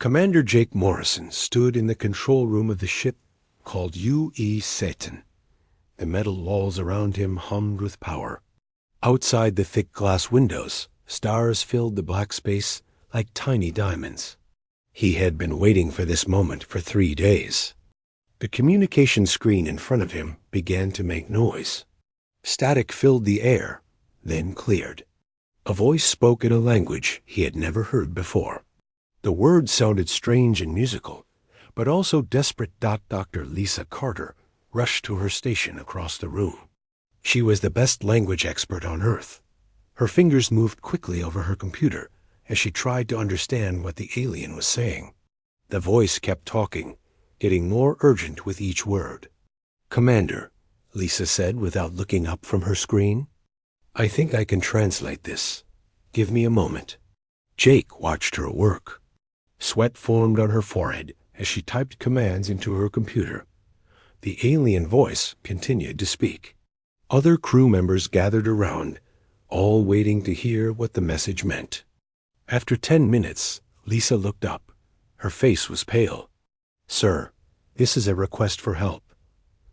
Commander Jake Morrison stood in the control room of the ship called U.E. Satan. The metal walls around him hummed with power. Outside the thick glass windows, stars filled the black space like tiny diamonds. He had been waiting for this moment for 3 days. The communication screen in front of him began to make noise. Static filled the air, then cleared. A voice spoke in a language he had never heard before. The words sounded strange and musical, but also desperate. Dr. Lisa Carter rushed to her station across the room. She was the best language expert on Earth. Her fingers moved quickly over her computer as she tried to understand what the alien was saying. The voice kept talking, getting more urgent with each word. "Commander," Lisa said without looking up from her screen, "I think I can translate this. Give me a moment." Jake watched her work. Sweat formed on her forehead as she typed commands into her computer. The alien voice continued to speak. Other crew members gathered around, all waiting to hear what the message meant. After 10 minutes, Lisa looked up. Her face was pale. "Sir, this is a request for help.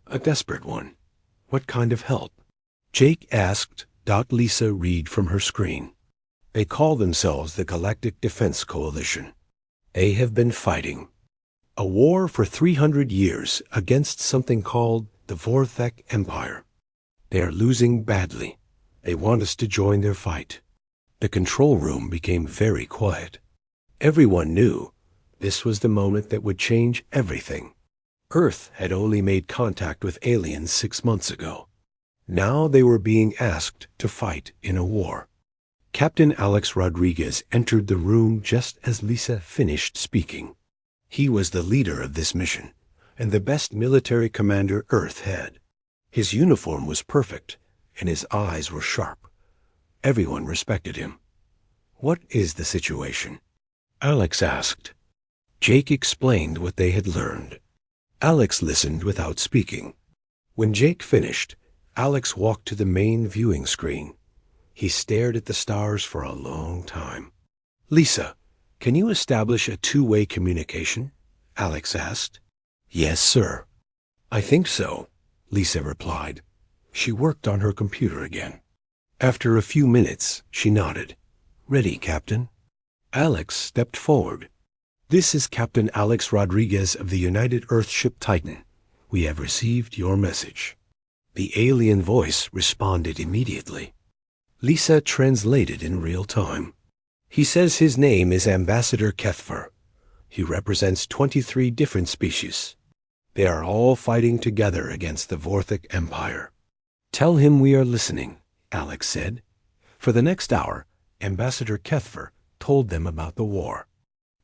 A desperate one. What kind of help?" Jake asked. Lisa read from her screen. "They call themselves the Galactic Defense Coalition. They have been fighting a war for 300 years against something called the Vorthek Empire. They are losing badly. They want us to join their fight." The control room became very quiet. Everyone knew this was the moment that would change everything. Earth had only made contact with aliens 6 months ago. Now they were being asked to fight in a war. Captain Alex Rodriguez entered the room just as Lisa finished speaking. He was the leader of this mission, and the best military commander Earth had. His uniform was perfect, and his eyes were sharp. Everyone respected him. "What is the situation?" Alex asked. Jake explained what they had learned. Alex listened without speaking. When Jake finished, Alex walked to the main viewing screen. He stared at the stars for a long time. "Lisa, can you establish a two-way communication?" Alex asked. "Yes, sir." "I think so," Lisa replied. She worked on her computer again. After a few minutes, she nodded. "Ready, Captain." Alex stepped forward. "This is Captain Alex Rodriguez of the United Earthship Titan. We have received your message." The alien voice responded immediately. Lisa translated in real time. "He says his name is Ambassador Kethfer. He represents 23 different species. They are all fighting together against the Vorthek Empire." "Tell him we are listening," Alex said. For the next hour, Ambassador Kethfer told them about the war.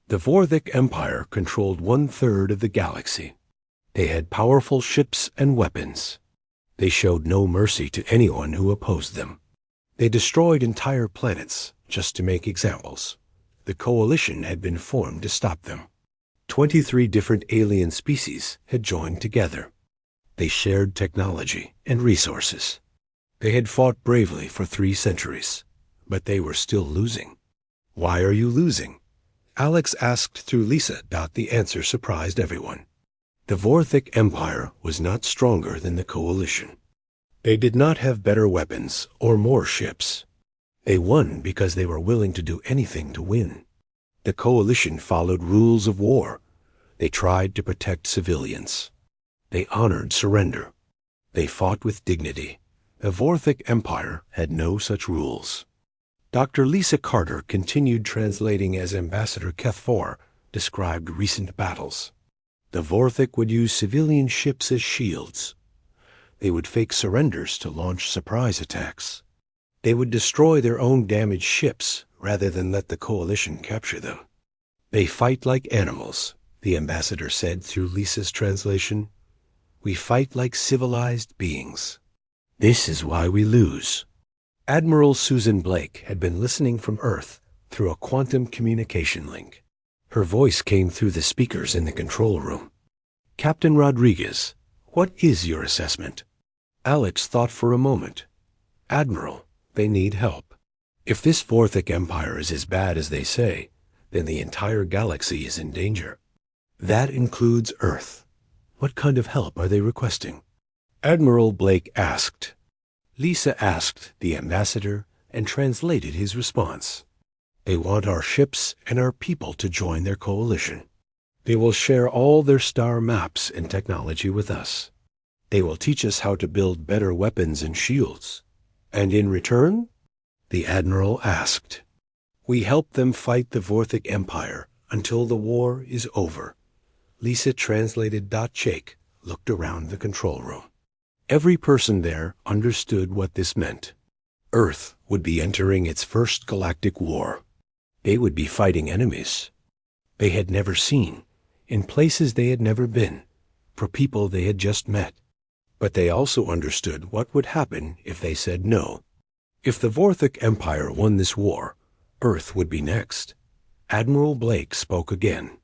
The Vorthek Empire controlled 1/3 of the galaxy. They had powerful ships and weapons. They showed no mercy to anyone who opposed them. They destroyed entire planets, just to make examples. The coalition had been formed to stop them. 23 different alien species had joined together. They shared technology and resources. They had fought bravely for 3 centuries, but they were still losing. "Why are you losing?" Alex asked through Lisa. The answer surprised everyone. The Vorthek Empire was not stronger than the coalition. They did not have better weapons or more ships. They won because they were willing to do anything to win. The coalition followed rules of war. They tried to protect civilians. They honored surrender. They fought with dignity. The Vorthek Empire had no such rules. Dr. Lisa Carter continued translating as Ambassador Kethfor described recent battles. The Vorthek would use civilian ships as shields. They would fake surrenders to launch surprise attacks. They would destroy their own damaged ships rather than let the coalition capture them. "They fight like animals," the ambassador said through Lisa's translation. "We fight like civilized beings. This is why we lose." Admiral Susan Blake had been listening from Earth through a quantum communication link. Her voice came through the speakers in the control room. "Captain Rodriguez, what is your assessment?" Alex thought for a moment. "Admiral, they need help. If this Vorthek Empire is as bad as they say, then the entire galaxy is in danger. That includes Earth. What kind of help are they requesting? Admiral Blake asked. Lisa asked the ambassador and translated his response. They want our ships and our people to join their coalition. They will share all their star maps and technology with us. They will teach us how to build better weapons and shields. And in return? The admiral asked. We help them fight the Vorthic Empire until the war is over. Lisa translated. Jake looked around the control room. Every person there understood what this meant. Earth would be entering its first galactic war. They would be fighting enemies they had never seen, in places they had never been, for people they had just met. But they also understood what would happen if they said no. If the Vorthic Empire won this war, Earth would be next. Admiral Blake spoke again.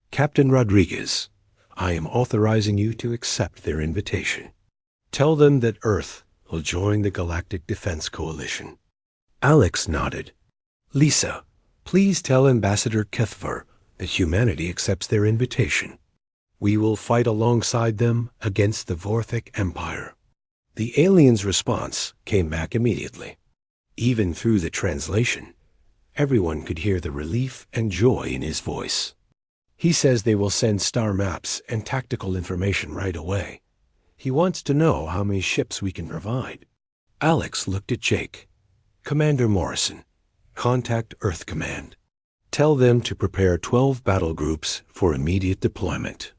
Captain Rodriguez, I am authorizing you to accept their invitation. Tell them that Earth will join the Galactic Defense Coalition. Alex nodded. Lisa, please tell Ambassador Kethvar that humanity accepts their invitation. We will fight alongside them against the Vorthic Empire. The alien's response came back immediately. Even through the translation, everyone could hear the relief and joy in his voice. He says they will send star maps and tactical information right away. He wants to know how many ships we can provide. Alex looked at Jake. Commander Morrison, contact Earth Command. Tell them to prepare 12 battle groups for immediate deployment.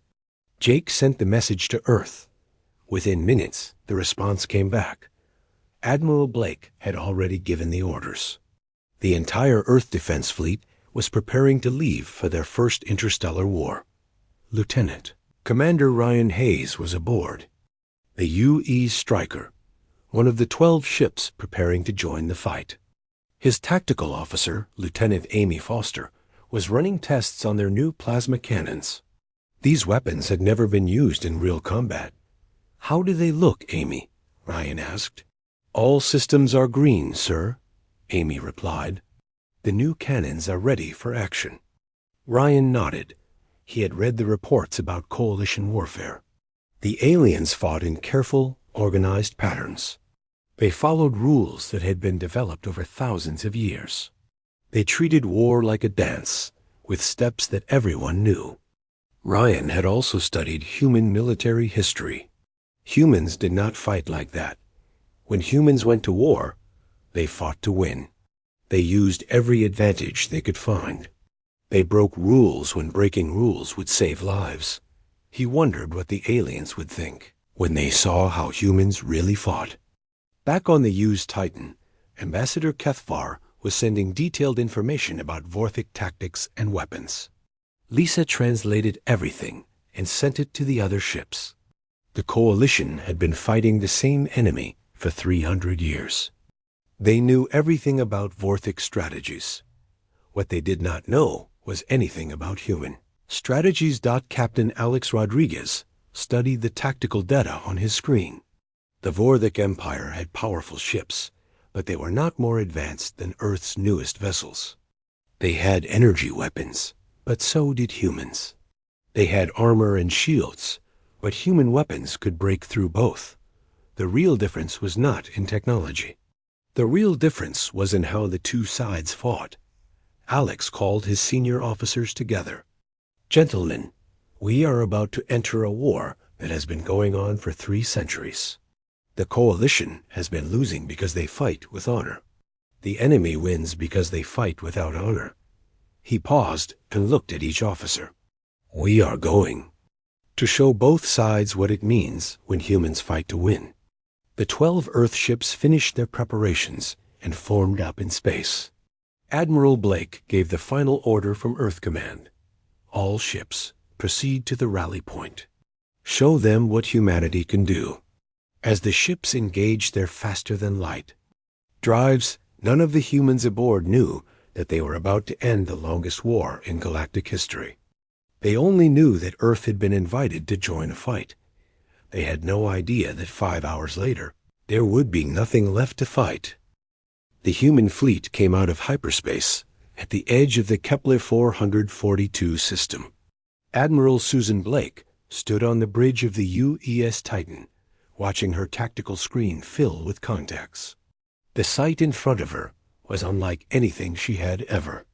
Jake sent the message to Earth. Within minutes, the response came back. Admiral Blake had already given the orders. The entire Earth Defense Fleet was preparing to leave for their first interstellar war. Lieutenant Commander Ryan Hayes was aboard. The UE Striker, one of the 12 ships preparing to join the fight. His tactical officer, Lieutenant Amy Foster, was running tests on their new plasma cannons. These weapons had never been used in real combat. How do they look, Amy? Ryan asked. All systems are green, sir, Amy replied. The new cannons are ready for action. Ryan nodded. He had read the reports about coalition warfare. The aliens fought in careful, organized patterns. They followed rules that had been developed over thousands of years. They treated war like a dance, with steps that everyone knew. Ryan had also studied human military history. Humans did not fight like that. When humans went to war, they fought to win. They used every advantage they could find. They broke rules when breaking rules would save lives. He wondered what the aliens would think when they saw how humans really fought. Back on the used Titan, Ambassador Kethvar was sending detailed information about Vorthic tactics and weapons. Lisa translated everything and sent it to the other ships. The coalition had been fighting the same enemy for 300 years. They knew everything about Vorthic strategies. What they did not know was anything about human strategies. Captain Alex Rodriguez studied the tactical data on his screen. The Vorthic Empire had powerful ships, but they were not more advanced than Earth's newest vessels. They had energy weapons, but so did humans. They had armor and shields, but human weapons could break through both. The real difference was not in technology. The real difference was in how the two sides fought. Alex called his senior officers together. Gentlemen, we are about to enter a war that has been going on for 3 centuries. The coalition has been losing because they fight with honor. The enemy wins because they fight without honor. He paused and looked at each officer. We are going to show both sides what it means when humans fight to win. The 12 Earth ships finished their preparations and formed up in space. Admiral Blake gave the final order from Earth Command. All ships, proceed to the rally point. Show them what humanity can do. As the ships engaged their faster-than-light drives, none of the humans aboard knew that they were about to end the longest war in galactic history. They only knew that Earth had been invited to join a fight. They had no idea that 5 hours later, there would be nothing left to fight. The human fleet came out of hyperspace at the edge of the Kepler 442 system. Admiral Susan Blake stood on the bridge of the UES Titan, watching her tactical screen fill with contacts. The sight in front of her was unlike anything she had ever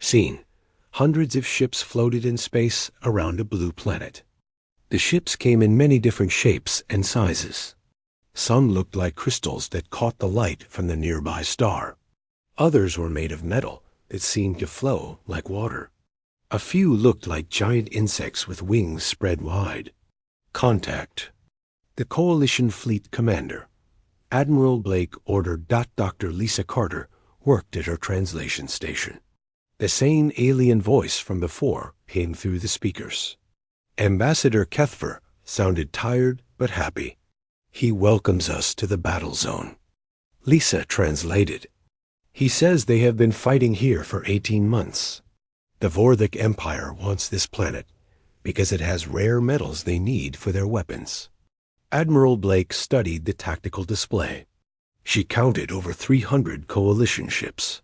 seen. Hundreds of ships floated in space around a blue planet. The ships came in many different shapes and sizes. Some looked like crystals that caught the light from the nearby star. Others were made of metal that seemed to flow like water. A few looked like giant insects with wings spread wide. Contact. The Coalition Fleet Commander, Admiral Blake, ordered Dr. Lisa Carter worked at her translation station. The same alien voice from before came through the speakers. Ambassador Kethver sounded tired but happy. He welcomes us to the battle zone. Lisa translated. He says they have been fighting here for 18 months. The Vorthik Empire wants this planet because it has rare metals they need for their weapons. Admiral Blake studied the tactical display. She counted over 300 coalition ships.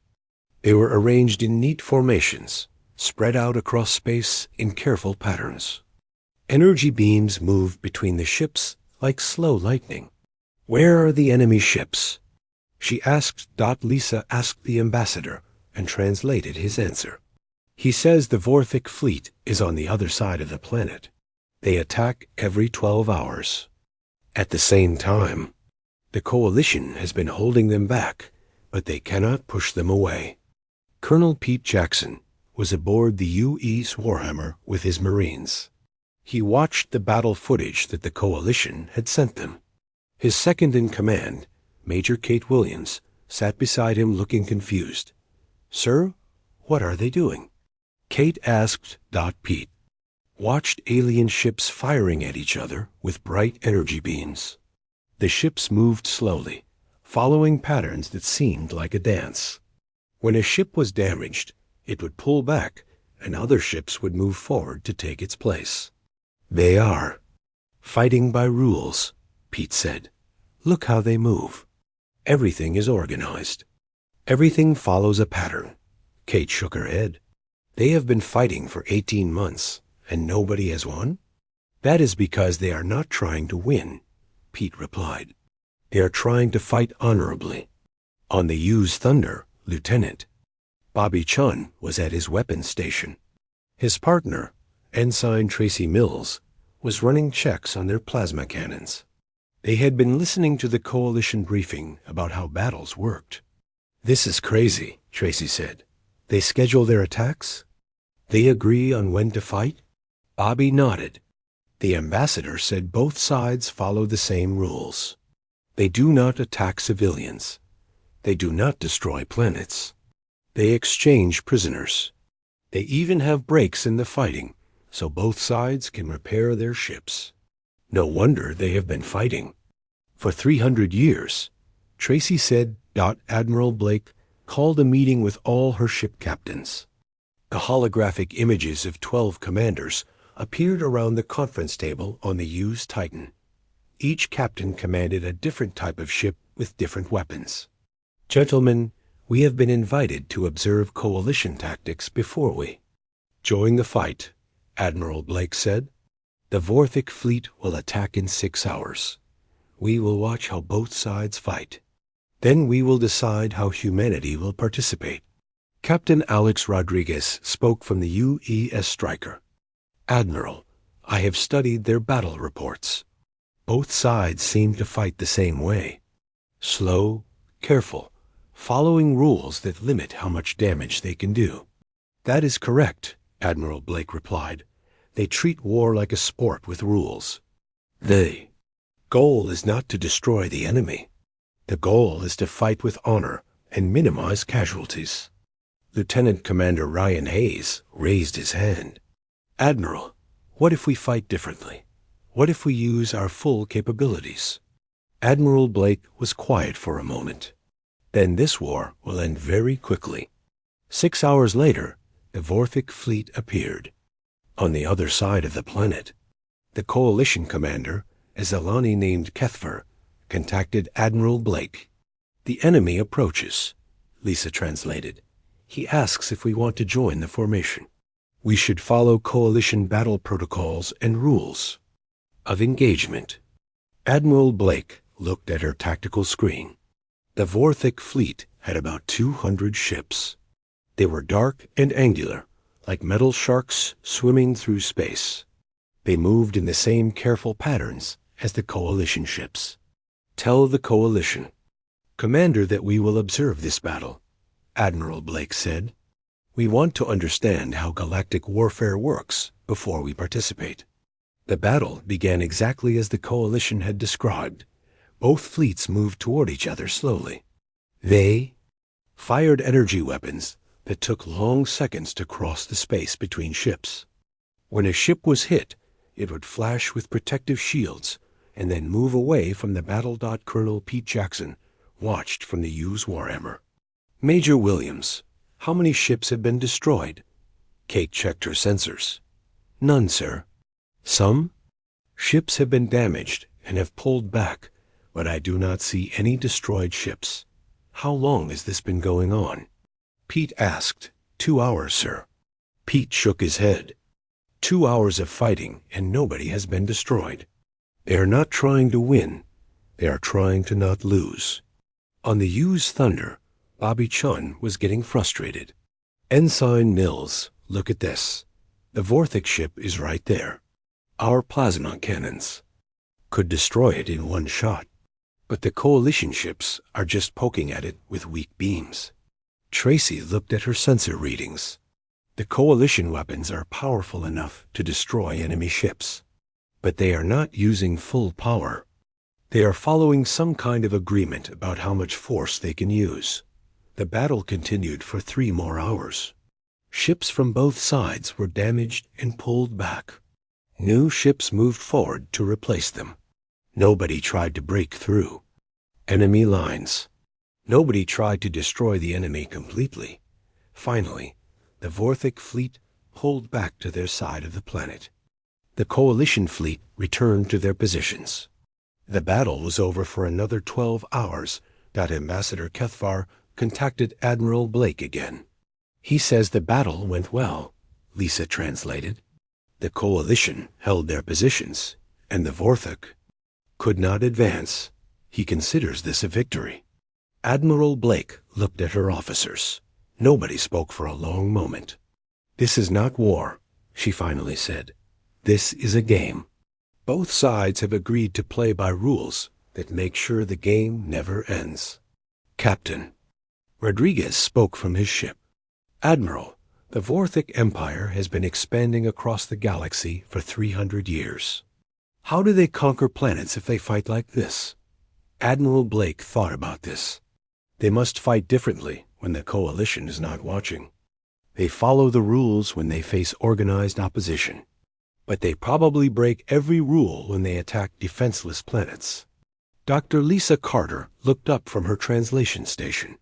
They were arranged in neat formations, spread out across space in careful patterns. Energy beams moved between the ships like slow lightning. Where are the enemy ships? She asked. Lisa asked the ambassador and translated his answer. He says the Vorthik fleet is on the other side of the planet. They attack every 12 hours. At the same time, the Coalition has been holding them back, but they cannot push them away. Colonel Pete Jackson was aboard the U.S. Warhammer with his Marines. He watched the battle footage that the Coalition had sent them. His second-in-command, Major Kate Williams, sat beside him looking confused. "Sir, what are they doing?" Kate asked. Pete watched alien ships firing at each other with bright energy beams. The ships moved slowly, following patterns that seemed like a dance. When a ship was damaged, it would pull back, and other ships would move forward to take its place. "They are fighting by rules," Pete said. "Look how they move. Everything is organized. Everything follows a pattern." Kate shook her head. "They have been fighting for 18 months, and nobody has won?" "That is because they are not trying to win," Pete replied. "They are trying to fight honorably." On the U's Thunder, Lieutenant Bobby Chun was at his weapons station. His partner, Ensign Tracy Mills, was running checks on their plasma cannons. They had been listening to the Coalition briefing about how battles worked. "This is crazy," Tracy said. "They schedule their attacks? They agree on when to fight?" Bobby nodded. The ambassador said both sides follow the same rules. They do not attack civilians. They do not destroy planets. They exchange prisoners. They even have breaks in the fighting, so both sides can repair their ships. No wonder they have been fighting. For 300 years, Tracy said. Admiral Blake called a meeting with all her ship captains. The holographic images of 12 commanders appeared around the conference table on the U's Titan. Each captain commanded a different type of ship with different weapons. "Gentlemen, we have been invited to observe Coalition tactics before we join the fight," Admiral Blake said. "The Vorthik fleet will attack in 6 hours. We will watch how both sides fight. Then we will decide how humanity will participate." Captain Alex Rodriguez spoke from the UES Striker. "Admiral, I have studied their battle reports. Both sides seem to fight the same way. Slow, careful, following rules that limit how much damage they can do." "That is correct," Admiral Blake replied. "They treat war like a sport with rules. The goal is not to destroy the enemy. The goal is to fight with honor and minimize casualties." Lieutenant Commander Ryan Hayes raised his hand. "Admiral, what if we fight differently? What if we use our full capabilities?" Admiral Blake was quiet for a moment. "Then this war will end very quickly." 6 hours later, the Vorthik fleet appeared. On the other side of the planet, the Coalition commander, a Zelani named Kethver, contacted Admiral Blake. "The enemy approaches," Lisa translated. He asks if we want to join the formation. We should follow coalition battle protocols and rules of engagement. Admiral Blake looked at her tactical screen. The Vorthic fleet had about 200 ships. They were dark and angular, like metal sharks swimming through space. They moved in the same careful patterns as the coalition ships. Tell the coalition, Commander, that we will observe this battle, Admiral Blake said. We want to understand how galactic warfare works before we participate. The battle began exactly as the coalition had described. Both fleets moved toward each other slowly. They fired energy weapons that took long seconds to cross the space between ships. When a ship was hit, it would flash with protective shields and then move away from the battle. Colonel Pete Jackson watched from the U's Warhammer. Major Williams, how many ships have been destroyed? Kate checked her sensors. None, sir. Some ships have been damaged and have pulled back, but I do not see any destroyed ships. How long has this been going on? Pete asked. 2 hours, sir. Pete shook his head. 2 hours of fighting and nobody has been destroyed. They are not trying to win. They are trying to not lose. On the U's Thunder, Bobby Chun was getting frustrated. Ensign Mills, look at this. The Vorthic ship is right there. Our plasma cannons could destroy it in one shot, but the coalition ships are just poking at it with weak beams. Tracy looked at her sensor readings. The coalition weapons are powerful enough to destroy enemy ships, but they are not using full power. They are following some kind of agreement about how much force they can use. The battle continued for 3 more hours. Ships from both sides were damaged and pulled back. New ships moved forward to replace them. Nobody tried to break through enemy lines. Nobody tried to destroy the enemy completely. Finally, the Vorthic fleet pulled back to their side of the planet. The coalition fleet returned to their positions. The battle was over for another 12 hours. Ambassador Kethvar contacted Admiral Blake again. He says the battle went well, Lisa translated. The coalition held their positions, and the Vorthic could not advance. He considers this a victory. Admiral Blake looked at her officers. Nobody spoke for a long moment. This is not war, she finally said. This is a game. Both sides have agreed to play by rules that make sure the game never ends. Captain Rodriguez spoke from his ship. Admiral, the Vorthic Empire has been expanding across the galaxy for 300 years. How do they conquer planets if they fight like this? Admiral Blake thought about this. They must fight differently when the coalition is not watching. They follow the rules when they face organized opposition, but they probably break every rule when they attack defenseless planets. Dr. Lisa Carter looked up from her translation station.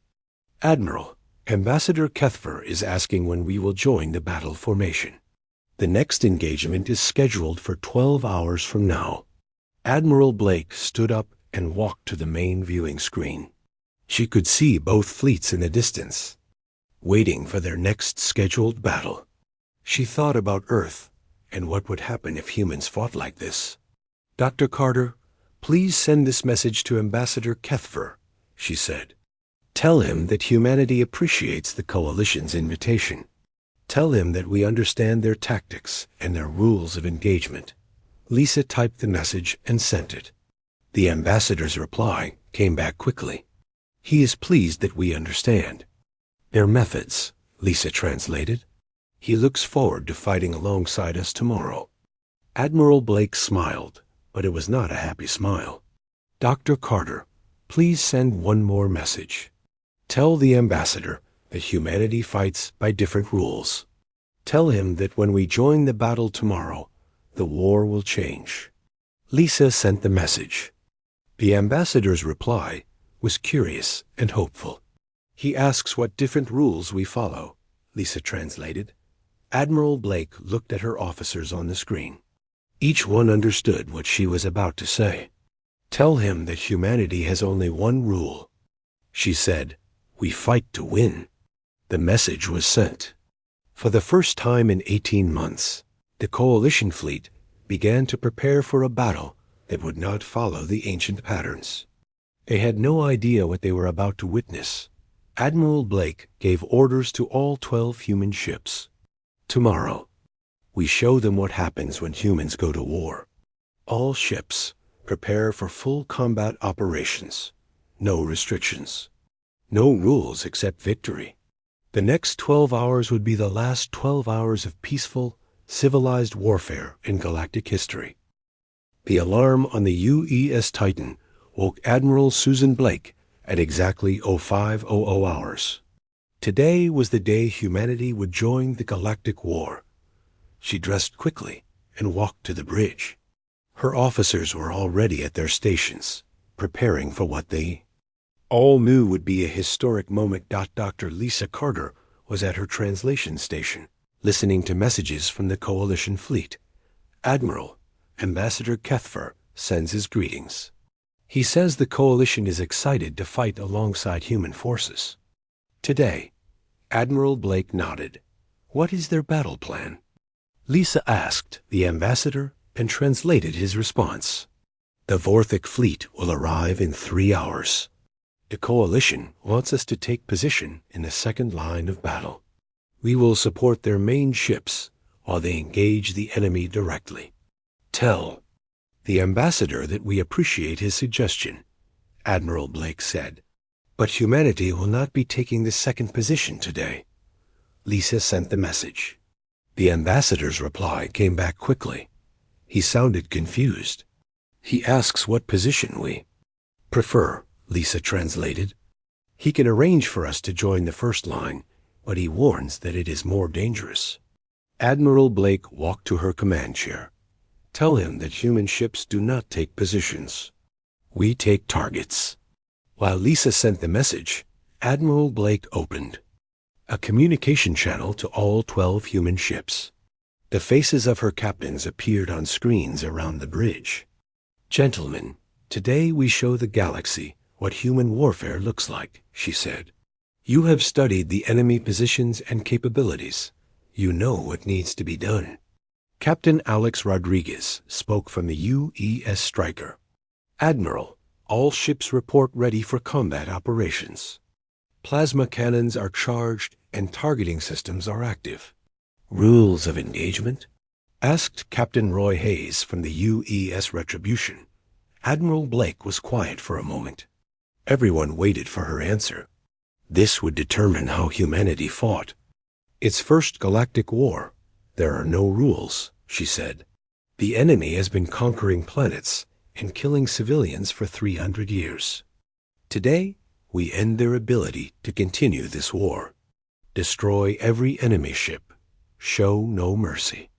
Admiral, Ambassador Kethvar is asking when we will join the battle formation. The next engagement is scheduled for 12 hours from now. Admiral Blake stood up and walked to the main viewing screen. She could see both fleets in the distance, waiting for their next scheduled battle. She thought about Earth and what would happen if humans fought like this. Dr. Carter, please send this message to Ambassador Kethvar, she said. Tell him that humanity appreciates the coalition's invitation. Tell him that we understand their tactics and their rules of engagement. Lisa typed the message and sent it. The ambassador's reply came back quickly. He is pleased that we understand their methods, Lisa translated. He looks forward to fighting alongside us tomorrow. Admiral Blake smiled, but it was not a happy smile. Dr. Carter, please send one more message. Tell the ambassador that humanity fights by different rules. Tell him that when we join the battle tomorrow, the war will change. Lisa sent the message. The ambassador's reply was curious and hopeful. He asks what different rules we follow, Lisa translated. Admiral Blake looked at her officers on the screen. Each one understood what she was about to say. Tell him that humanity has only one rule. She said, we fight to win. The message was sent. For the first time in 18 months, the coalition fleet began to prepare for a battle that would not follow the ancient patterns. They had no idea what they were about to witness. Admiral Blake gave orders to all 12 human ships. Tomorrow, we show them what happens when humans go to war. All ships prepare for full combat operations. No restrictions. No rules except victory. The next 12 hours would be the last 12 hours of peaceful, civilized warfare in galactic history. The alarm on the UES Titan woke Admiral Susan Blake at exactly 0500 hours. Today was the day humanity would join the Galactic War. She dressed quickly and walked to the bridge. Her officers were already at their stations, preparing for what they all knew would be a historic moment. Dr. Lisa Carter was at her translation station, listening to messages from the coalition fleet. Admiral, Ambassador Kethfer sends his greetings. He says the coalition is excited to fight alongside human forces. Today, Admiral Blake nodded. What is their battle plan? Lisa asked the ambassador and translated his response. The Vorthic fleet will arrive in 3 hours. The coalition wants us to take position in the second line of battle. We will support their main ships while they engage the enemy directly. Tell the ambassador that we appreciate his suggestion, Admiral Blake said. But humanity will not be taking the second position today. Lisa sent the message. The ambassador's reply came back quickly. He sounded confused. He asks what position we prefer, Lisa translated. He can arrange for us to join the first line, but he warns that it is more dangerous. Admiral Blake walked to her command chair. Tell him that human ships do not take positions. We take targets. While Lisa sent the message, Admiral Blake opened a communication channel to all 12 human ships. The faces of her captains appeared on screens around the bridge. Gentlemen, today we show the galaxy what human warfare looks like, she said. You have studied the enemy positions and capabilities. You know what needs to be done. Captain Alex Rodriguez spoke from the UES Striker. Admiral, all ships report ready for combat operations. Plasma cannons are charged and targeting systems are active. Rules of engagement? Asked Captain Roy Hayes from the UES Retribution. Admiral Blake was quiet for a moment. Everyone waited for her answer. This would determine how humanity fought. Its first galactic war. There are no rules, she said. The enemy has been conquering planets and killing civilians for 300 years. Today, we end their ability to continue this war. Destroy every enemy ship. Show no mercy.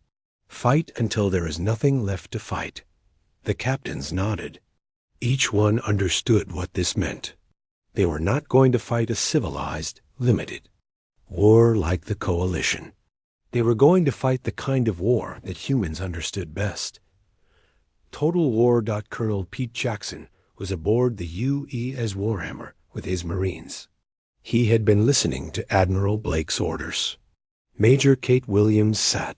Fight until there is nothing left to fight. The captains nodded. Each one understood what this meant. They were not going to fight a civilized, limited war like the coalition. They were going to fight the kind of war that humans understood best. Total War. Colonel Pete Jackson was aboard the UES Warhammer with his Marines. He had been listening to Admiral Blake's orders. Major Kate Williams sat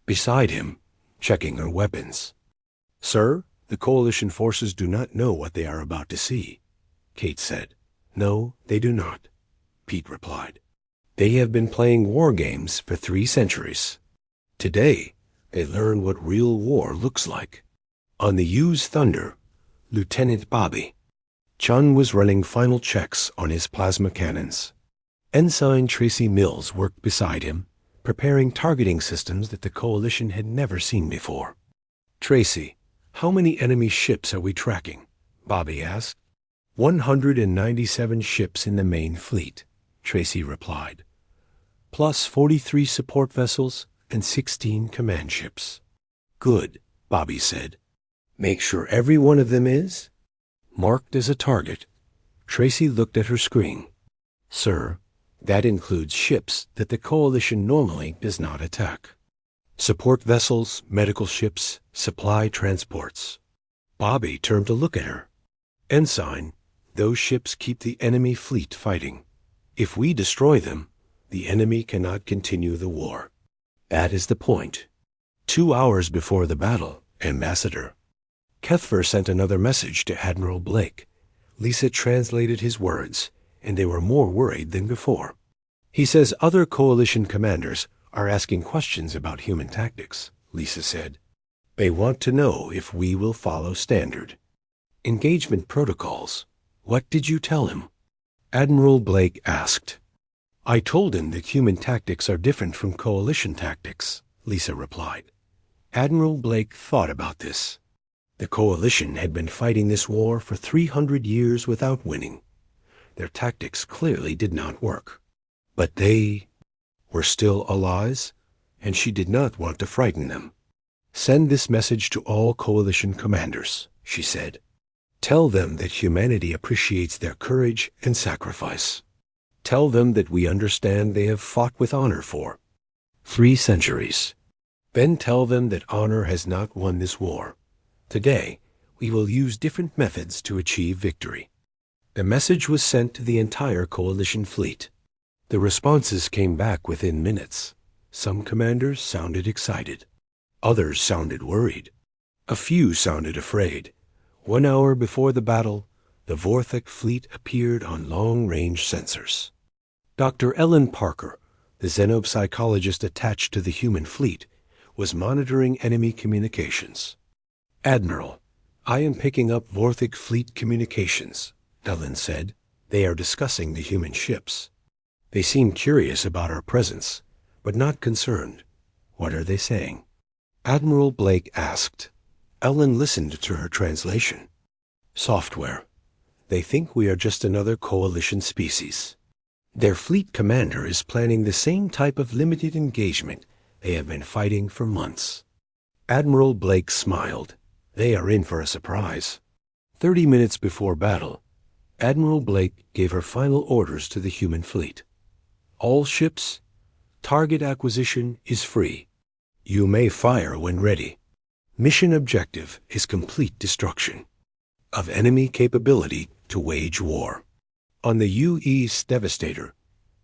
beside him, checking her weapons. Sir, the coalition forces do not know what they are about to see, Kate said. No, they do not, Pete replied. They have been playing war games for 3 centuries. Today, they learn what real war looks like. On the U's Thunder, Lieutenant Bobby Chun was running final checks on his plasma cannons. Ensign Tracy Mills worked beside him, preparing targeting systems that the coalition had never seen before. Tracy, how many enemy ships are we tracking? Bobby asked. 197 ships in the main fleet, Tracy replied, plus 43 support vessels and 16 command ships. Good, Bobby said. Make sure every one of them is marked as a target. Tracy looked at her screen. Sir, that includes ships that the coalition normally does not attack. Support vessels, medical ships, supply transports. Bobby turned to look at her. Ensign, those ships keep the enemy fleet fighting. If we destroy them, The enemy cannot continue the war. That is the point. 2 hours before the battle, Ambassador Kethfer sent another message to Admiral Blake. Lisa translated his words, and they were more worried than before. He says other coalition commanders are asking questions about human tactics, Lisa said. They want to know if we will follow standard engagement protocols. What did you tell him? Admiral Blake asked. I told him that human tactics are different from coalition tactics, Lisa replied. Admiral Blake thought about this. The coalition had been fighting this war for 300 years without winning. Their tactics clearly did not work. But they were still allies, and she did not want to frighten them. Send this message to all coalition commanders, she said. Tell them that humanity appreciates their courage and sacrifice. Tell them that we understand they have fought with honor for 3 centuries. Then tell them that honor has not won this war. Today, we will use different methods to achieve victory. The message was sent to the entire coalition fleet. The responses came back within minutes. Some commanders sounded excited. Others sounded worried. A few sounded afraid. 1 hour before the battle, the Vorthok fleet appeared on long-range sensors. Dr. Ellen Parker, the xenopsychologist attached to the human fleet, was monitoring enemy communications. Admiral, I am picking up Vorthok fleet communications, Ellen said. They are discussing the human ships. They seem curious about our presence, but not concerned. What are they saying? Admiral Blake asked. Ellen listened to her translation. Software. They think we are just another coalition species. Their fleet commander is planning the same type of limited engagement they have been fighting for months. Admiral Blake smiled. They are in for a surprise. 30 minutes before battle, Admiral Blake gave her final orders to the human fleet. All ships, target acquisition is free. You may fire when ready. Mission objective is complete destruction of enemy capability to wage war. On the UE's Devastator,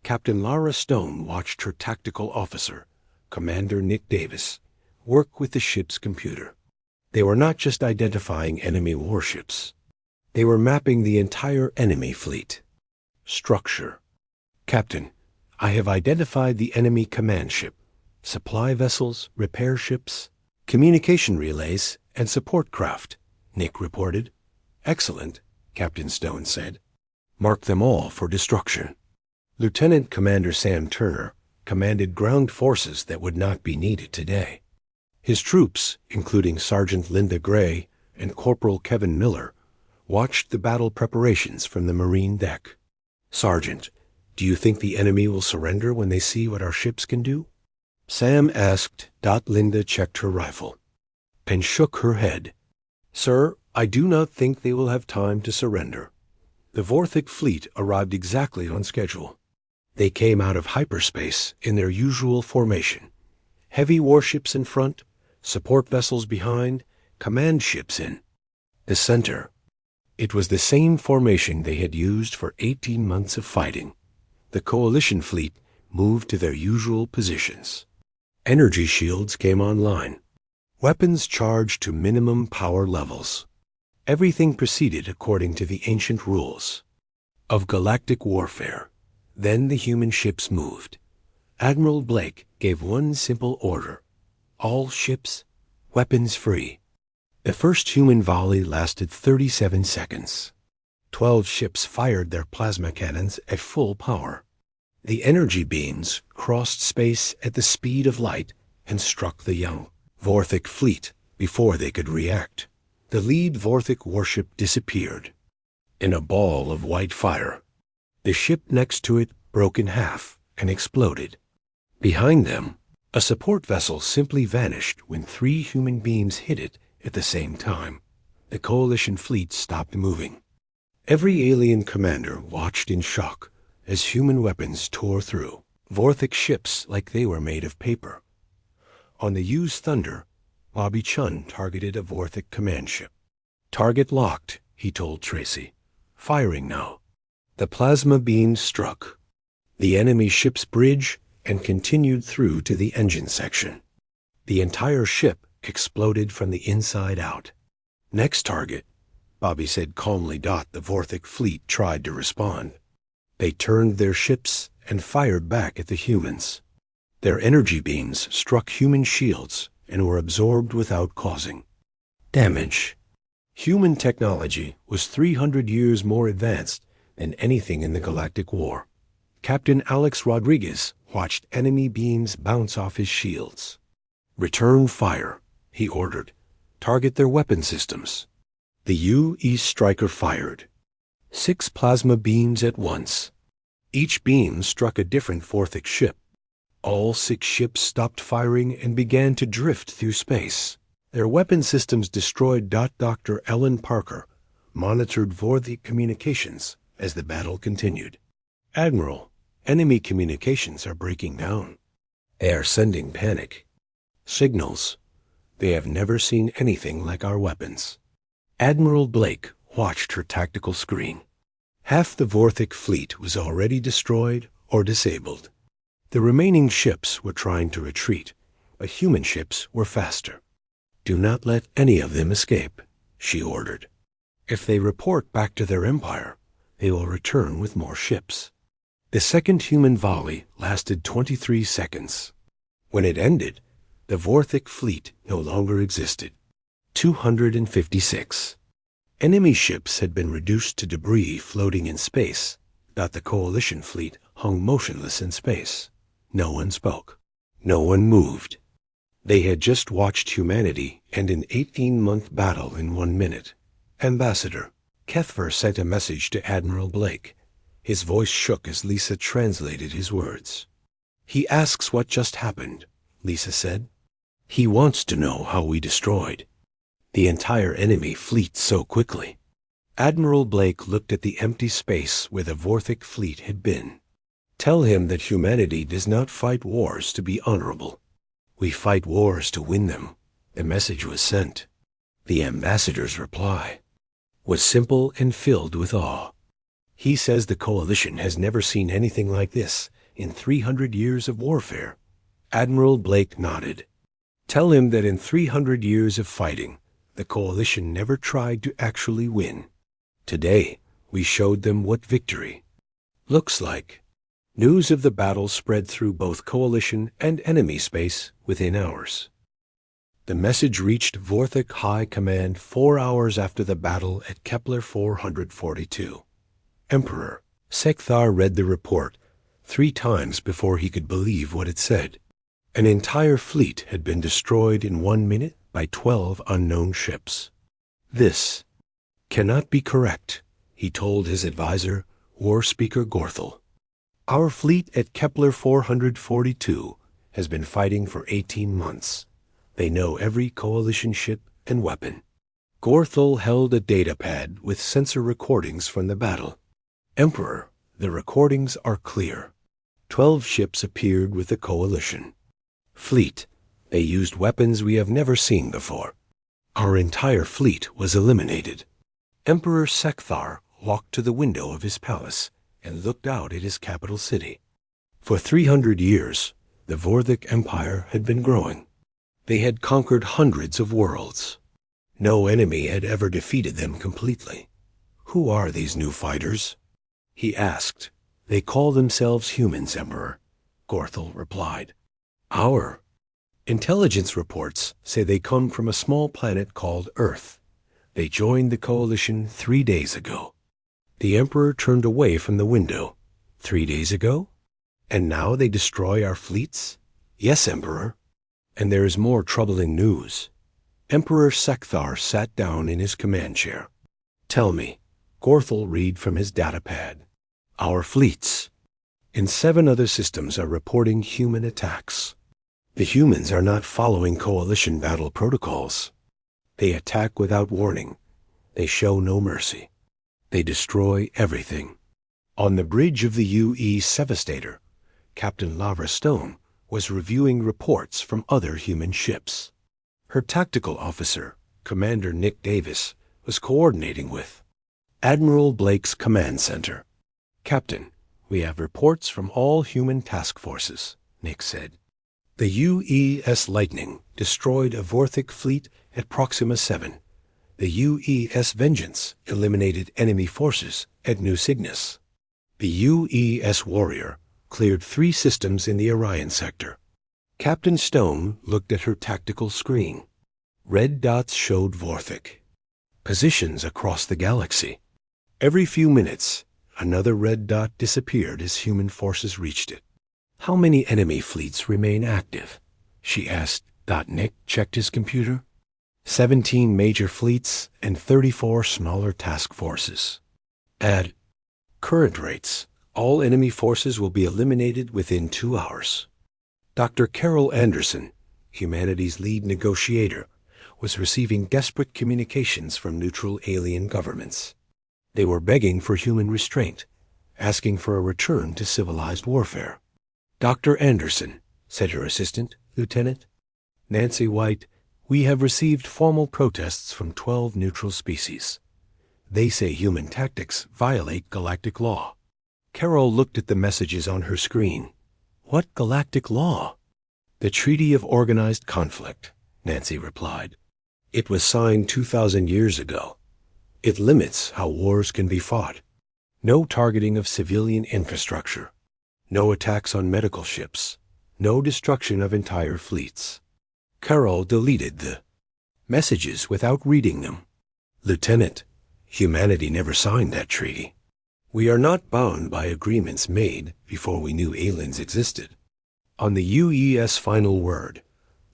Captain Lara Stone watched her tactical officer, Commander Nick Davis, work with the ship's computer. They were not just identifying enemy warships. They were mapping the entire enemy fleet. Structure. Captain, I have identified the enemy command ship, supply vessels, repair ships, communication relays, and support craft, Nick reported. Excellent, Captain Stone said. Mark them all for destruction. Lieutenant Commander Sam Turner commanded ground forces that would not be needed today. His troops, including Sergeant Linda Gray and Corporal Kevin Miller, watched the battle preparations from the Marine deck. Sergeant, do you think the enemy will surrender when they see what our ships can do? Sam asked. Linda checked her rifle and shook her head. Sir, I do not think they will have time to surrender. The Vorthok fleet arrived exactly on schedule. They came out of hyperspace in their usual formation. Heavy warships in front, support vessels behind, command ships in the center. It was the same formation they had used for 18 months of fighting. The coalition fleet moved to their usual positions. Energy shields came online. Weapons charged to minimum power levels. Everything proceeded according to the ancient rules of galactic warfare. Then the human ships moved. Admiral Blake gave one simple order. All ships, weapons free. The first human volley lasted 37 seconds. 12 ships fired their plasma cannons at full power. The energy beams crossed space at the speed of light and struck the young Vorthok fleet before they could react. The lead Vorthok warship disappeared in a ball of white fire. The ship next to it broke in half and exploded. Behind them, a support vessel simply vanished when 3 human beams hit it at the same time. The coalition fleet stopped moving. Every alien commander watched in shock as human weapons tore through Vorthok ships like they were made of paper. On the U's Thunder, Bobby Chun targeted a Vorthok command ship. Target locked, he told Tracy. Firing now. The plasma beam struck. the enemy ship's bridge, and continued through to the engine section. The entire ship exploded from the inside out. "Next target," Bobby said calmly. The Vorthic fleet tried to respond. They turned their ships and fired back at the humans. Their energy beams struck human shields and were absorbed without causing damage. Human technology was 300 years more advanced than anything in the Galactic War. Captain Alex Rodriguez watched enemy beams bounce off his shields. "Return fire," he ordered. "Target their weapon systems." The UE Striker fired 6 plasma beams at once. Each beam struck a different Vorthic ship. All 6 ships stopped firing and began to drift through space. Their weapon systems destroyed. Dr. Ellen Parker monitored Vorthic communications as the battle continued. "Admiral, enemy communications are breaking down. They are sending panic signals. They have never seen anything like our weapons." Admiral Blake watched her tactical screen. Half the Vorthic fleet was already destroyed or disabled. The remaining ships were trying to retreat, but human ships were faster. "Do not let any of them escape," she ordered. "If they report back to their empire, they will return with more ships." The second human volley lasted 23 seconds. When it ended, the Vorthic fleet no longer existed. 256. Enemy ships had been reduced to debris floating in space. The coalition fleet hung motionless in space. No one spoke. No one moved. They had just watched humanity end an 18-month battle in 1 minute. "Ambassador," Kethver sent a message to Admiral Blake. His voice shook as Lisa translated his words. "He asks what just happened," Lisa said. "He wants to know how we destroyed the entire enemy fleet so quickly." Admiral Blake looked at the empty space where the Vorthic fleet had been. "Tell him that humanity does not fight wars to be honorable. We fight wars to win them." The message was sent. The ambassador's reply was simple and filled with awe. "He says the coalition has never seen anything like this in 300 years of warfare." Admiral Blake nodded. "Tell him that in 300 years of fighting, the coalition never tried to actually win. Today, we showed them what victory looks like." News of the battle spread through both coalition and enemy space within hours. The message reached Vorthic High Command 4 hours after the battle at Kepler 442. Emperor Sekthar read the report 3 times before he could believe what it said. An entire fleet had been destroyed in 1 minute by 12 unknown ships. "This cannot be correct," he told his advisor, War Speaker Gorthel. "Our fleet at Kepler 442 has been fighting for 18 months. They know every coalition ship and weapon." Gorthel held a data pad with sensor recordings from the battle. "Emperor, the recordings are clear. 12 ships appeared with the coalition fleet. They used weapons we have never seen before. Our entire fleet was eliminated." Emperor Sekthar walked to the window of his palace and looked out at his capital city. For 300 years, the Vorthic Empire had been growing. They had conquered hundreds of worlds. No enemy had ever defeated them completely. "Who are these new fighters?" he asked. "They call themselves humans, Emperor," Gorthel replied. "Our intelligence reports say they come from a small planet called Earth. They joined the coalition 3 days ago." The Emperor turned away from the window. 3 days ago? And now they destroy our fleets? "Yes, Emperor. And there is more troubling news." Emperor Sekthar sat down in his command chair. "Tell me," Gorthel read from his datapad. "Our fleets in 7 other systems are reporting human attacks. The humans are not following coalition battle protocols. They attack without warning. They show no mercy. They destroy everything." On the bridge of the UE Sevastator, Captain Lavra Stone was reviewing reports from other human ships. Her tactical officer, Commander Nick Davis, was coordinating with Admiral Blake's command center. "Captain, We have reports from all human task forces, Nick said. The UES Lightning destroyed a Vorthic fleet at Proxima 7. The UES Vengeance eliminated enemy forces at New Cygnus. The UES Warrior cleared 3 systems in the Orion sector. Captain Stone looked at her tactical screen. Red dots showed Vorthic positions across the galaxy. Every few minutes, another red dot disappeared as human forces reached it. How many enemy fleets remain active? She asked. Nick checked his computer. 17 major fleets and 34 smaller task forces. At current rates, all enemy forces will be eliminated within 2 hours. Dr. Carol Anderson, humanity's lead negotiator, was receiving desperate communications from neutral alien governments. They were begging for human restraint, asking for a return to civilized warfare. Dr. Anderson, said her assistant, Lieutenant Nancy White, we have received formal protests from 12 neutral species. They say human tactics violate galactic law. Carol looked at the messages on her screen. What galactic law? The Treaty of Organized Conflict, Nancy replied. It was signed 2,000 years ago. It limits how wars can be fought. No targeting of civilian infrastructure. No attacks on medical ships. No destruction of entire fleets. Carol deleted the messages without reading them. Lieutenant, humanity never signed that treaty. We are not bound by agreements made before we knew aliens existed. On the UES final word,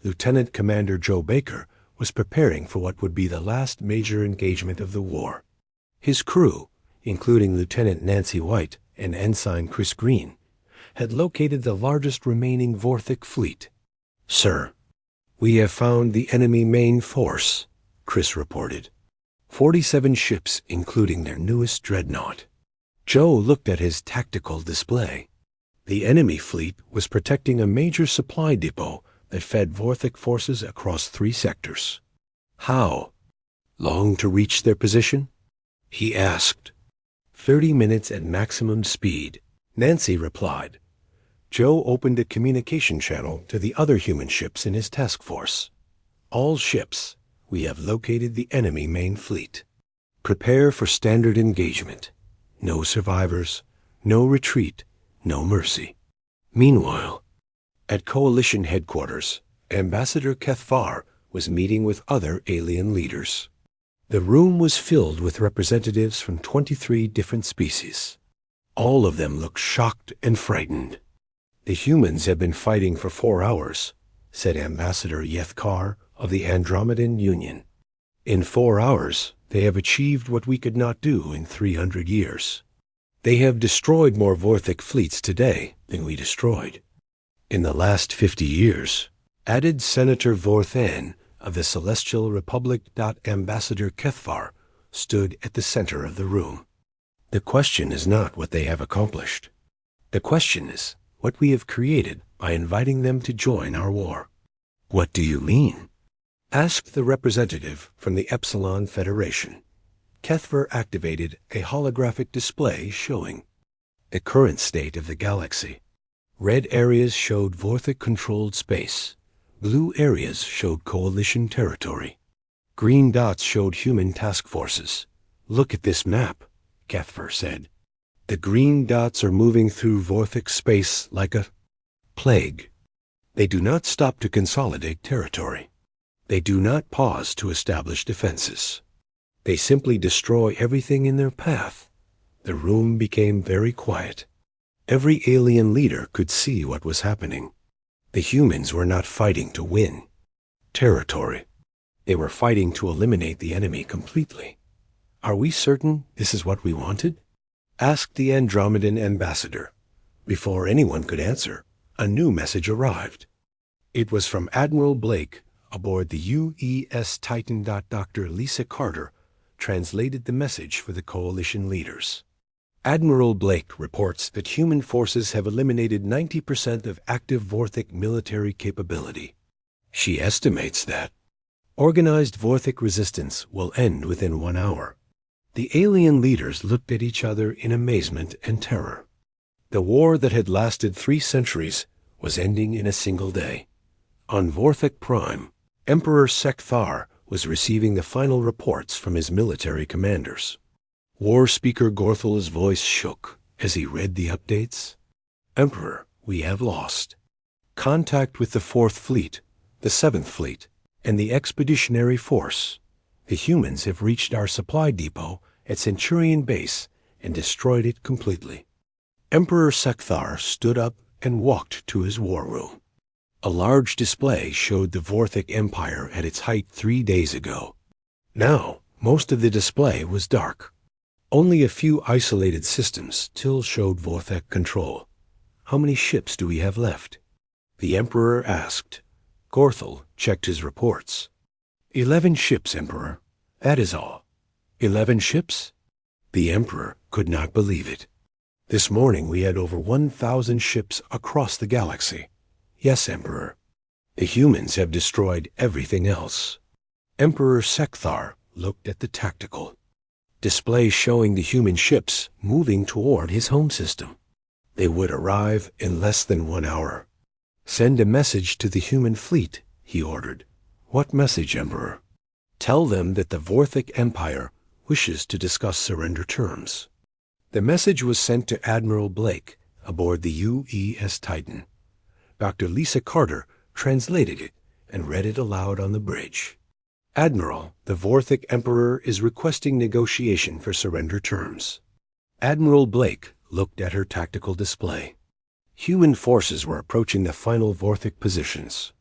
Lieutenant Commander Joe Baker was preparing for what would be the last major engagement of the war. His crew, including Lieutenant Nancy White and Ensign Chris Green, had located the largest remaining Vorthic fleet. Sir, we have found the enemy main force, Chris reported. 47 ships, including their newest dreadnought. Joe looked at his tactical display. The enemy fleet was protecting a major supply depot that fed Vorthic forces across 3 sectors. How long to reach their position? He asked. 30 minutes at maximum speed, Nancy replied. Joe opened a communication channel to the other human ships in his task force. All ships, we have located the enemy main fleet. Prepare for standard engagement. No survivors, no retreat, no mercy. Meanwhile, at Coalition headquarters, Ambassador Kethvar was meeting with other alien leaders. The room was filled with representatives from 23 different species. All of them looked shocked and frightened. The humans have been fighting for 4 hours, said Ambassador Yethkar of the Andromedan Union. In 4 hours, they have achieved what we could not do in 300 years. They have destroyed more Vorthic fleets today than we destroyed. In the last 50 years, added Senator Vorthan of the Celestial Republic. Ambassador Kethvar stood at the center of the room. The question is not what they have accomplished. The question is what we have created by inviting them to join our war. What do you mean? Asked the representative from the Epsilon Federation. Kethvar activated a holographic display showing the current state of the galaxy. Red areas showed Vorthic-controlled space. Blue areas showed Coalition territory. Green dots showed human task forces. Look at this map, Kethvar said. The green dots are moving through Vorthic space like a plague. They do not stop to consolidate territory. They do not pause to establish defenses. They simply destroy everything in their path. The room became very quiet. Every alien leader could see what was happening. The humans were not fighting to win territory. They were fighting to eliminate the enemy completely. Are we certain this is what we wanted? Asked the Andromedan ambassador. Before anyone could answer, a new message arrived. It was from Admiral Blake aboard the UES Titan. Dr. Lisa Carter translated the message for the Coalition leaders. Admiral Blake reports that human forces have eliminated 90% of active Vorthic military capability. She estimates that organized Vorthic resistance will end within 1 hour. The alien leaders looked at each other in amazement and terror. The war that had lasted 3 centuries was ending in a single day. On Vorthik Prime, Emperor Sekthar was receiving the final reports from his military commanders. War Speaker Gorthel's voice shook as he read the updates. Emperor, we have lost contact with the 4th Fleet, the 7th Fleet, and the Expeditionary Force. The humans have reached our supply depot at Centurion Base and destroyed it completely. Emperor Sekthar stood up and walked to his war room. A large display showed the Vorthik Empire at its height 3 days ago. Now, most of the display was dark. Only a few isolated systems still showed Vorthik control. How many ships do we have left? The Emperor asked. Gorthel checked his reports. 11 ships, Emperor. That is all. 11 ships? The Emperor could not believe it. This morning we had over 1,000 ships across the galaxy. Yes, Emperor. The humans have destroyed everything else. Emperor Sekthar looked at the tactical display showing the human ships moving toward his home system. They would arrive in less than 1 hour. Send a message to the human fleet, he ordered. What message, Emperor? Tell them that the Vorthik Empire wishes to discuss surrender terms. The message was sent to Admiral Blake aboard the UES Titan. Dr. Lisa Carter translated it and read it aloud on the bridge. Admiral, the Vorthik Emperor is requesting negotiation for surrender terms. Admiral Blake looked at her tactical display. Human forces were approaching the final Vorthik positions.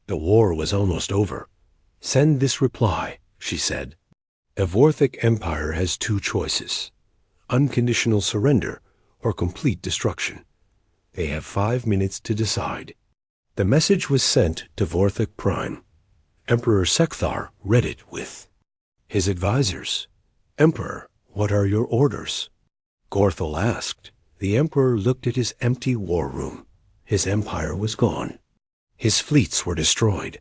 The war was almost over. Send this reply, she said. A Vorthik Empire has 2 choices: unconditional surrender or complete destruction. They have 5 minutes to decide. The message was sent to Vorthik Prime. Emperor Sekthar read it with his advisors. Emperor, what are your orders? Gorthel asked. The Emperor looked at his empty war room. His empire was gone. His fleets were destroyed.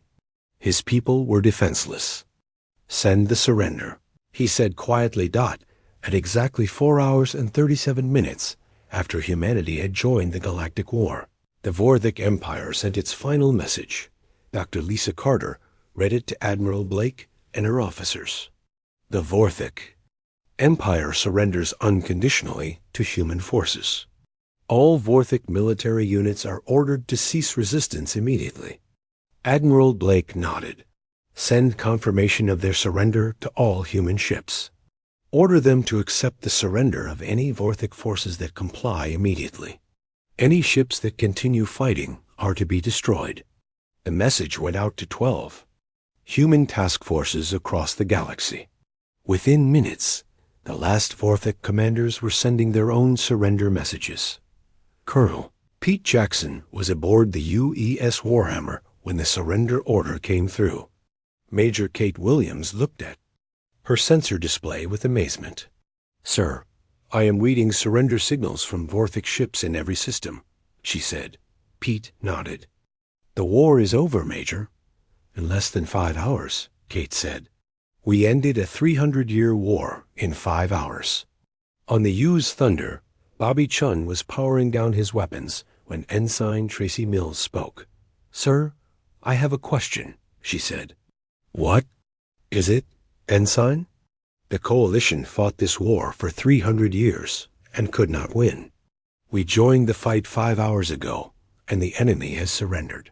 His people were defenseless. Send the surrender, he said quietly. At exactly 4 hours and 37 minutes after humanity had joined the Galactic War, the Vorthik Empire sent its final message. Dr. Lisa Carter read it to Admiral Blake and her officers. The Vorthik Empire surrenders unconditionally to human forces. All Vorthik military units are ordered to cease resistance immediately. Admiral Blake nodded. Send confirmation of their surrender to all human ships. Order them to accept the surrender of any Vorthik forces that comply immediately. Any ships that continue fighting are to be destroyed. The message went out to 12 human task forces across the galaxy. Within minutes, the last Vorthik commanders were sending their own surrender messages. Colonel Pete Jackson was aboard the UES Warhammer when the surrender order came through. Major Kate Williams looked at her sensor display with amazement. Sir, I am reading surrender signals from Vorthik ships in every system, she said. Pete nodded. The war is over, Major. In less than 5 hours, Kate said. We ended a 300-year war in 5 hours. On the U's Thunder, Bobby Chun was powering down his weapons when Ensign Tracy Mills spoke. Sir, I have a question, she said. What is it, Ensign? The Coalition fought this war for 300 years and could not win. We joined the fight 5 hours ago, and the enemy has surrendered.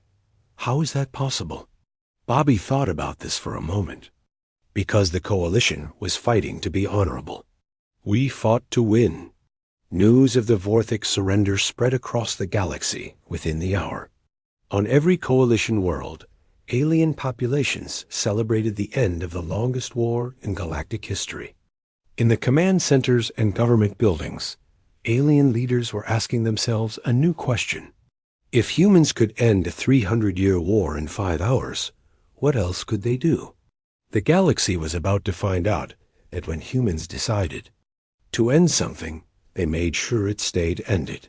How is that possible? Bobby thought about this for a moment. Because the Coalition was fighting to be honorable. We fought to win. News of the Vorthik surrender spread across the galaxy within the hour. On every Coalition world, alien populations celebrated the end of the longest war in galactic history. In the command centers and government buildings, alien leaders were asking themselves a new question. If humans could end a 300-year war in 5 hours, what else could they do? The galaxy was about to find out that when humans decided to end something, they made sure it stayed ended.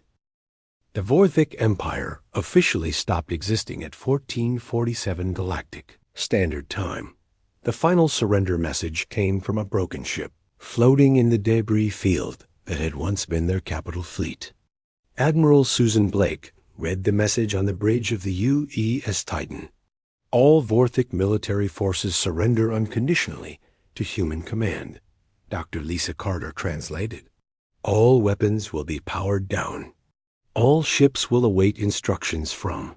The Vorthik Empire officially stopped existing at 1447 Galactic Standard Time. The final surrender message came from a broken ship, floating in the debris field that had once been their capital fleet. Admiral Susan Blake read the message on the bridge of the UES Titan. All Vorthic military forces surrender unconditionally to human command. Dr. Lisa Carter translated. All weapons will be powered down. All ships will await instructions from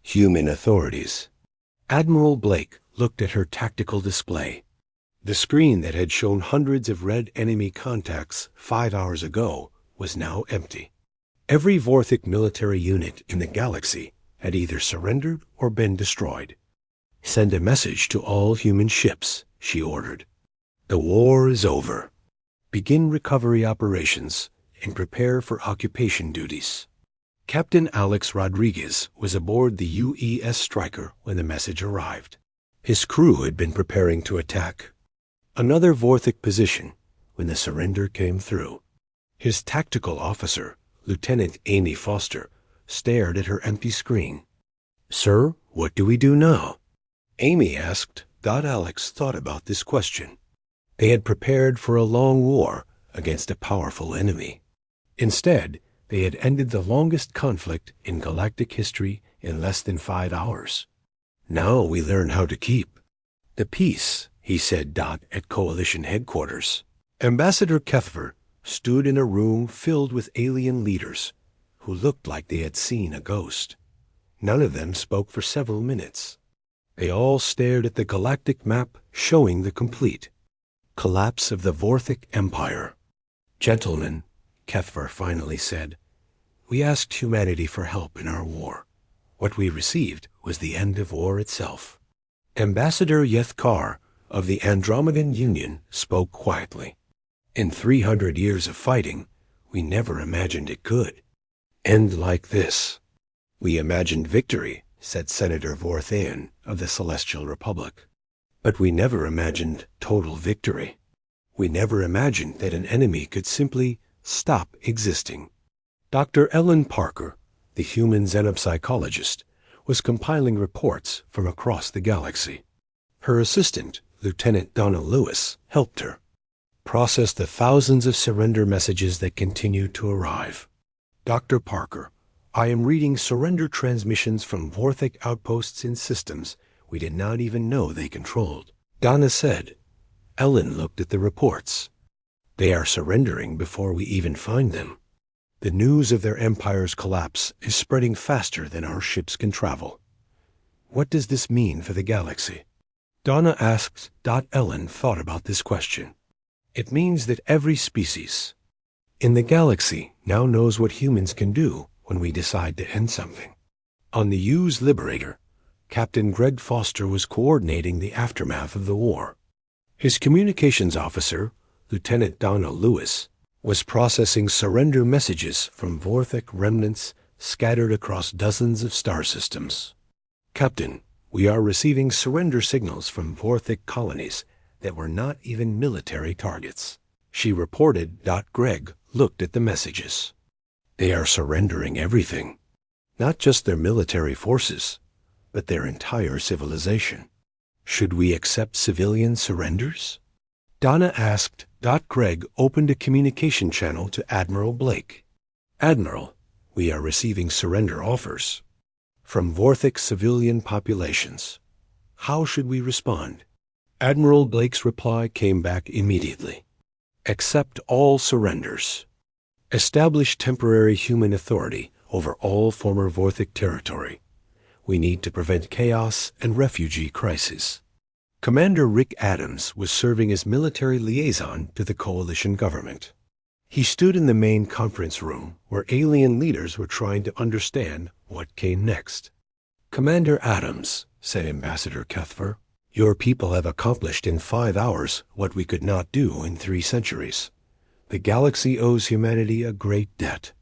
human authorities. Admiral Blake looked at her tactical display. The screen that had shown hundreds of red enemy contacts 5 hours ago was now empty. Every Vorthic military unit in the galaxy had either surrendered or been destroyed. Send a message to all human ships, she ordered. The war is over. Begin recovery operations and prepare for occupation duties. Captain Alex Rodriguez was aboard the UES Striker when the message arrived. His crew had been preparing to attack another Vorthic position when the surrender came through. His tactical officer, Lieutenant Amy Foster, stared at her empty screen. Sir, what do we do now? Amy asked. Alex thought about this question. They had prepared for a long war against a powerful enemy. Instead, they had ended the longest conflict in galactic history in less than 5 hours. Now we learn how to keep the peace, he said. At Coalition headquarters. Ambassador Kethver stood in a room filled with alien leaders who looked like they had seen a ghost. None of them spoke for several minutes. They all stared at the galactic map showing the complete collapse of the Vorthic Empire. Gentlemen, Kethver finally said, we asked humanity for help in our war. What we received was the end of war itself. Ambassador Yethkar of the Andromedan Union spoke quietly. In 300 years of fighting, we never imagined it could end like this. We imagined victory, said Senator Vorthaean of the Celestial Republic. But we never imagined total victory. We never imagined that an enemy could simply stop existing. Dr. Ellen Parker, the human xenopsychologist, was compiling reports from across the galaxy. Her assistant, Lieutenant Donna Lewis, helped her process the thousands of surrender messages that continued to arrive. Dr. Parker, I am reading surrender transmissions from Vorthic outposts in systems we did not even know they controlled. Donna said. Ellen looked at the reports. They are surrendering before we even find them. The news of their empire's collapse is spreading faster than our ships can travel. What does this mean for the galaxy? Donna asked. Ellen thought about this question. It means that every species in the galaxy now knows what humans can do when we decide to end something. On the U's Liberator, Captain Greg Foster was coordinating the aftermath of the war. His communications officer, Lieutenant Donna Lewis, was processing surrender messages from Vorthic remnants scattered across dozens of star systems. Captain, we are receiving surrender signals from Vorthic colonies that were not even military targets, she reported. Greg looked at the messages. They are surrendering everything, not just their military forces, but their entire civilization. Should we accept civilian surrenders? Donna asked. Greg opened a communication channel to Admiral Blake. Admiral, we are receiving surrender offers from Vorthic civilian populations. How should we respond? Admiral Blake's reply came back immediately. Accept all surrenders. Establish temporary human authority over all former Vorthic territory. We need to prevent chaos and refugee crises. Commander Rick Adams was serving as military liaison to the coalition government. He stood in the main conference room where alien leaders were trying to understand what came next. Commander Adams, said Ambassador Kethver, your people have accomplished in 5 hours what we could not do in 3 centuries. The galaxy owes humanity a great debt.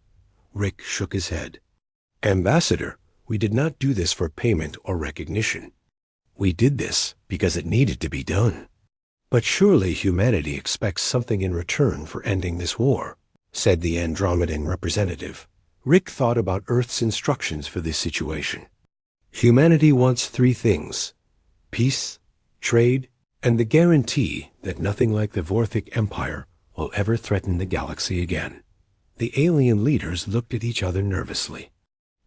Rick shook his head. Ambassador, we did not do this for payment or recognition. We did this because it needed to be done. But surely humanity expects something in return for ending this war, said the Andromedan representative. Rick thought about Earth's instructions for this situation. Humanity wants 3 things: peace, trade, and the guarantee that nothing like the Vorthic Empire will ever threaten the galaxy again. The alien leaders looked at each other nervously.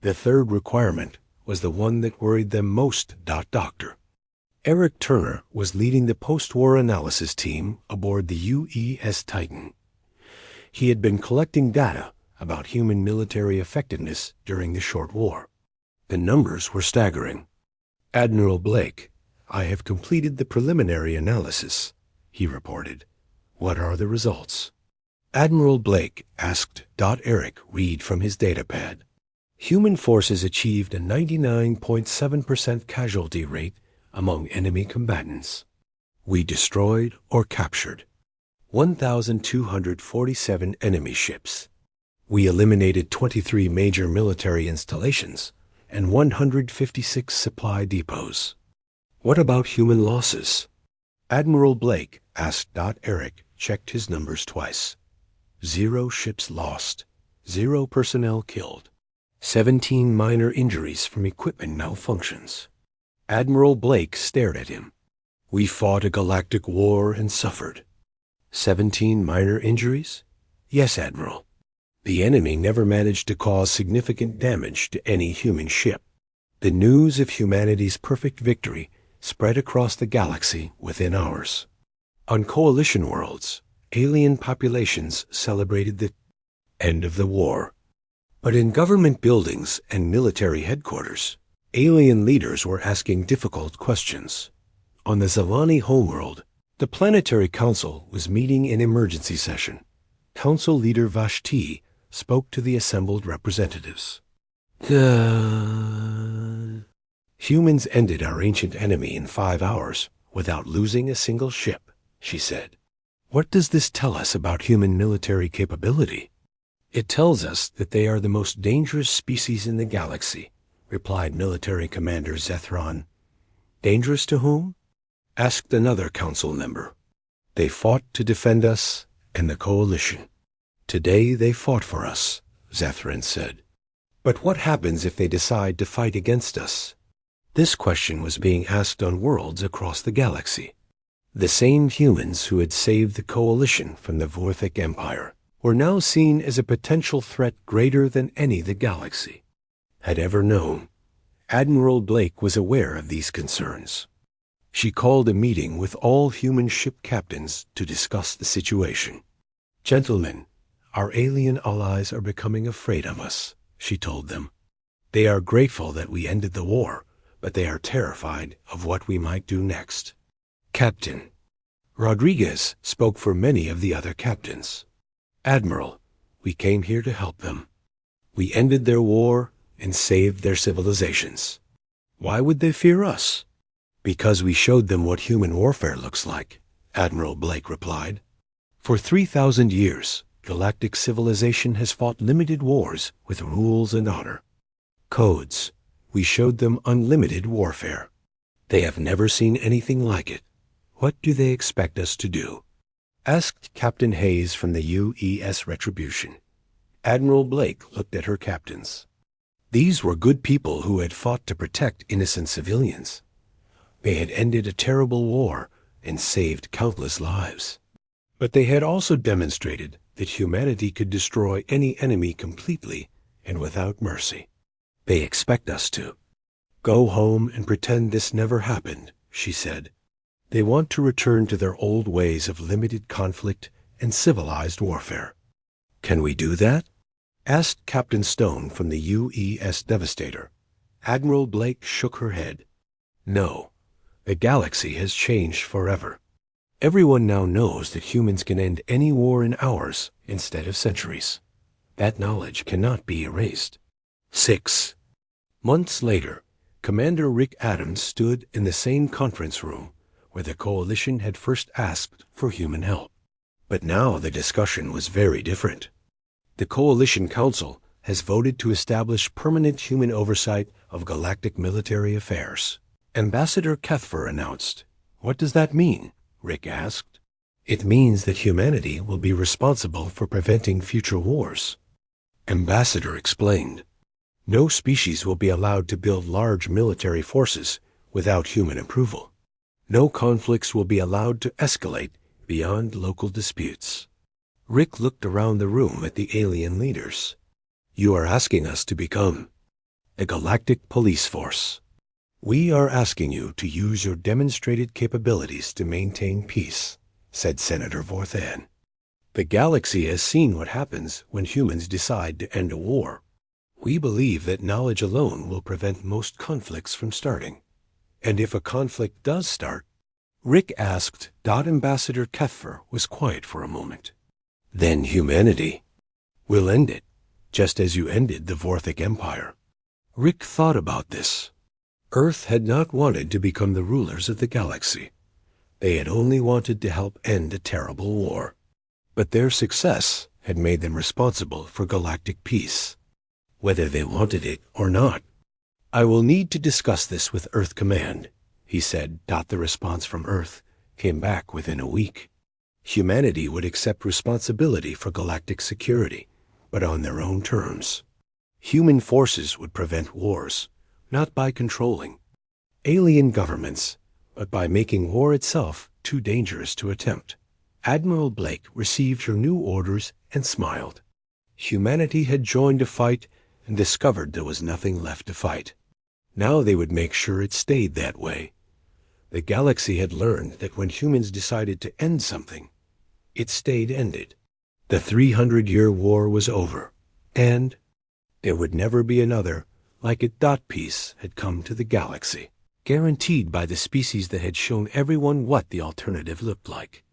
The third requirement was the one that worried them most. Doctor Eric Turner was leading the post-war analysis team aboard the UES Titan. He had been collecting data about human military effectiveness during the Short War. The numbers were staggering. "Admiral Blake, I have completed the preliminary analysis," he reported. "What are the results?" Admiral Blake asked. Eric read from his datapad. Human forces achieved a 99.7% casualty rate among enemy combatants. We destroyed or captured 1,247 enemy ships. We eliminated 23 major military installations and 156 supply depots. What about human losses? Admiral Blake asked. Eric checked his numbers twice. 0 ships lost, 0 personnel killed, 17 minor injuries from equipment malfunctions. Admiral Blake stared at him. We fought a galactic war and suffered. 17 minor injuries? Yes, Admiral. The enemy never managed to cause significant damage to any human ship. The news of humanity's perfect victory spread across the galaxy within hours. On coalition worlds, alien populations celebrated the end of the war. But in government buildings and military headquarters, alien leaders were asking difficult questions. On the Zalani homeworld, the Planetary Council was meeting in emergency session. Council leader Vashti spoke to the assembled representatives. Humans ended our ancient enemy in 5 hours without losing a single ship, she said. What does this tell us about human military capability? It tells us that they are the most dangerous species in the galaxy, replied Military Commander Zethron. Dangerous to whom? Asked another council member. They fought to defend us and the coalition. Today they fought for us, Zethron said. But what happens if they decide to fight against us? This question was being asked on worlds across the galaxy. The same humans who had saved the coalition from the Vorthic Empire were now seen as a potential threat greater than any the galaxy had ever known. Admiral Blake was aware of these concerns. She called a meeting with all human ship captains to discuss the situation. Gentlemen, our alien allies are becoming afraid of us, she told them. They are grateful that we ended the war, but they are terrified of what we might do next. Captain Rodriguez spoke for many of the other captains. Admiral, we came here to help them. We ended their war and saved their civilizations. Why would they fear us? Because we showed them what human warfare looks like, Admiral Blake replied. For 3,000 years, galactic civilization has fought limited wars with rules and honor. Codes. We showed them unlimited warfare. They have never seen anything like it. What do they expect us to do? Asked Captain Hayes from the UES Retribution. Admiral Blake looked at her captains. These were good people who had fought to protect innocent civilians. They had ended a terrible war and saved countless lives. But they had also demonstrated that humanity could destroy any enemy completely and without mercy. They expect us to. Go home and pretend this never happened, she said. They want to return to their old ways of limited conflict and civilized warfare. Can we do that? Asked Captain Stone from the UES Devastator. Admiral Blake shook her head. No, the galaxy has changed forever. Everyone now knows that humans can end any war in hours instead of centuries. That knowledge cannot be erased. 6 months later, Commander Rick Adams stood in the same conference room where the Coalition had first asked for human help. But now the discussion was very different. The Coalition Council has voted to establish permanent human oversight of galactic military affairs. Ambassador Kethfer announced. What does that mean? Rick asked. It means that humanity will be responsible for preventing future wars. Ambassador explained. No species will be allowed to build large military forces without human approval. No conflicts will be allowed to escalate beyond local disputes. Rick looked around the room at the alien leaders. "You are asking us to become a galactic police force. We are asking you to use your demonstrated capabilities to maintain peace," said Senator Vorthan. "The galaxy has seen what happens when humans decide to end a war. We believe that knowledge alone will prevent most conflicts from starting. And if a conflict does start—" Rick asked. Ambassador Keffer was quiet for a moment. "Then humanity will end it, just as you ended the Vorthic Empire." Rick thought about this. Earth had not wanted to become the rulers of the galaxy. They had only wanted to help end a terrible war. But their success had made them responsible for galactic peace, whether they wanted it or not. "I will need to discuss this with Earth Command," he said. The response from Earth came back within a week. Humanity would accept responsibility for galactic security, but on their own terms. Human forces would prevent wars, not by controlling alien governments, but by making war itself too dangerous to attempt. Admiral Blake received your new orders and smiled. Humanity had joined a fight and discovered there was nothing left to fight. Now they would make sure it stayed that way. The galaxy had learned that when humans decided to end something, it stayed ended. The 300-year war was over, and there would never be another like it. Peace had come to the galaxy, guaranteed by the species that had shown everyone what the alternative looked like.